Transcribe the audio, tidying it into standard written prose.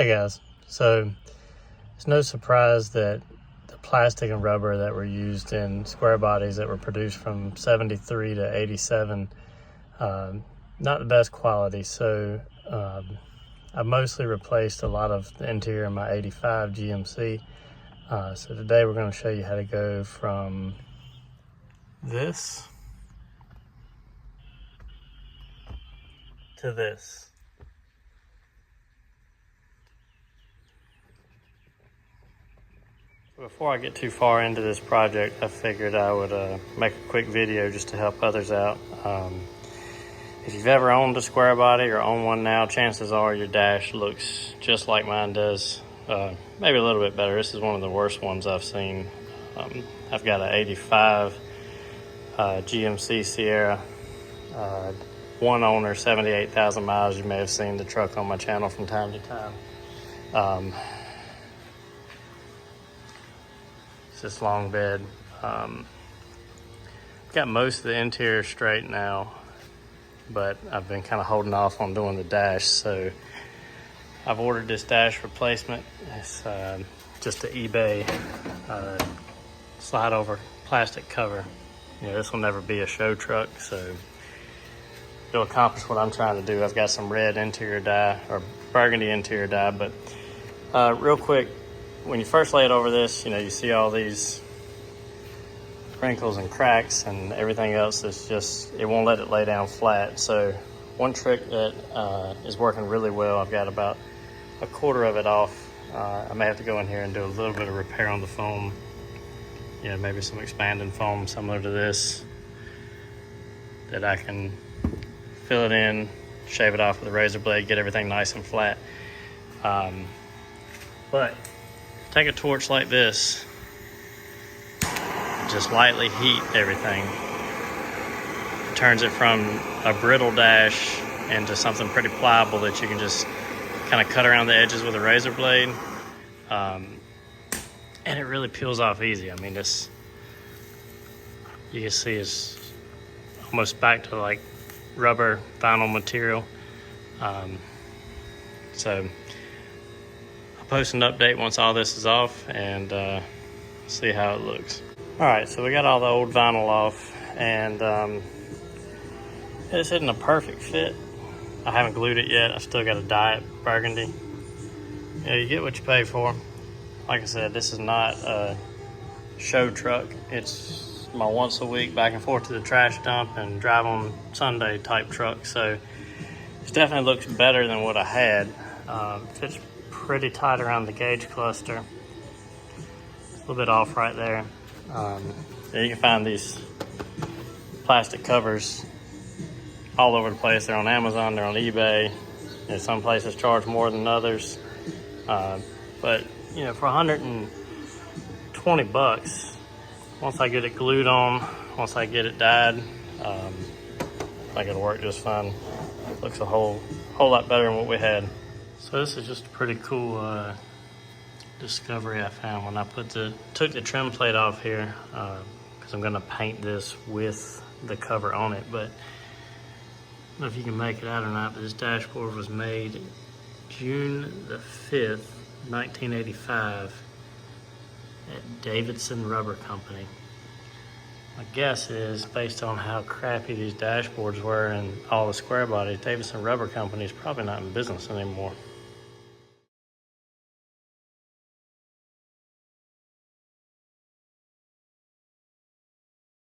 Hey guys, so it's no surprise that the plastic and rubber that were used in square bodies that were produced from 73 to 87, not the best quality. So I mostly replaced a lot of the interior in my 85 GMC. So today we're going to show you how to go from this to this. Before I get too far into this project, I figured I would make a quick video just to help others out. If you've ever owned a square body or own one now, chances are your dash looks just like mine does. Maybe a little bit better. This is one of the worst ones I've seen. I've got an 85 GMC Sierra, one owner, 78,000 miles. You may have seen the truck on my channel from time to time. It's this long bed. Got most of the interior straight now, but I've been kind of holding off on doing the dash. So I've ordered this dash replacement. It's just an eBay slide over plastic cover. You know, this will never be a show truck, so it'll accomplish what I'm trying to do. I've got some red interior dye or burgundy interior dye, but real quick, when you first lay it over this, you know, you see all these wrinkles and cracks and everything else. That's just, it won't let it lay down flat. So one trick that is working really well, I've got about a quarter of it off. I may have to go in here and do a little bit of repair on the foam. You know, maybe some expanding foam similar to this that I can fill it in, shave it off with a razor blade, get everything nice and flat. But take a torch like this, just lightly heat everything. It turns it from a brittle dash into something pretty pliable that you can just kind of cut around the edges with a razor blade. And it really peels off easy. I mean, this, you can see it's almost back to like rubber vinyl material. So I'll post an update once all this is off and see how it looks. All right, so we got all the old vinyl off, and this isn't a perfect fit. I haven't glued it yet. I still got to dye it burgundy. You know, you get what you pay for. Like I said, this is not a show truck. It's my once a week back and forth to the trash dump and drive on Sunday type truck. So it definitely looks better than what I had. Fits pretty tight around the gauge cluster. It's a little bit off right there. You can find these plastic covers all over the place. They're on Amazon, they're on eBay. You know, some places charge more than others. But you know, for 120 bucks, once I get it glued on, once I get it dyed, I think it'll work just fine. Looks a whole lot better than what we had. So this is just a pretty cool discovery I found when I took the trim plate off here, because I'm gonna paint this with the cover on it. But I don't know if you can make it out or not, but this dashboard was made June the 5th, 1985 at Davidson Rubber Company. My guess is, based on how crappy these dashboards were and all the square bodies, Davidson Rubber Company is probably not in business anymore.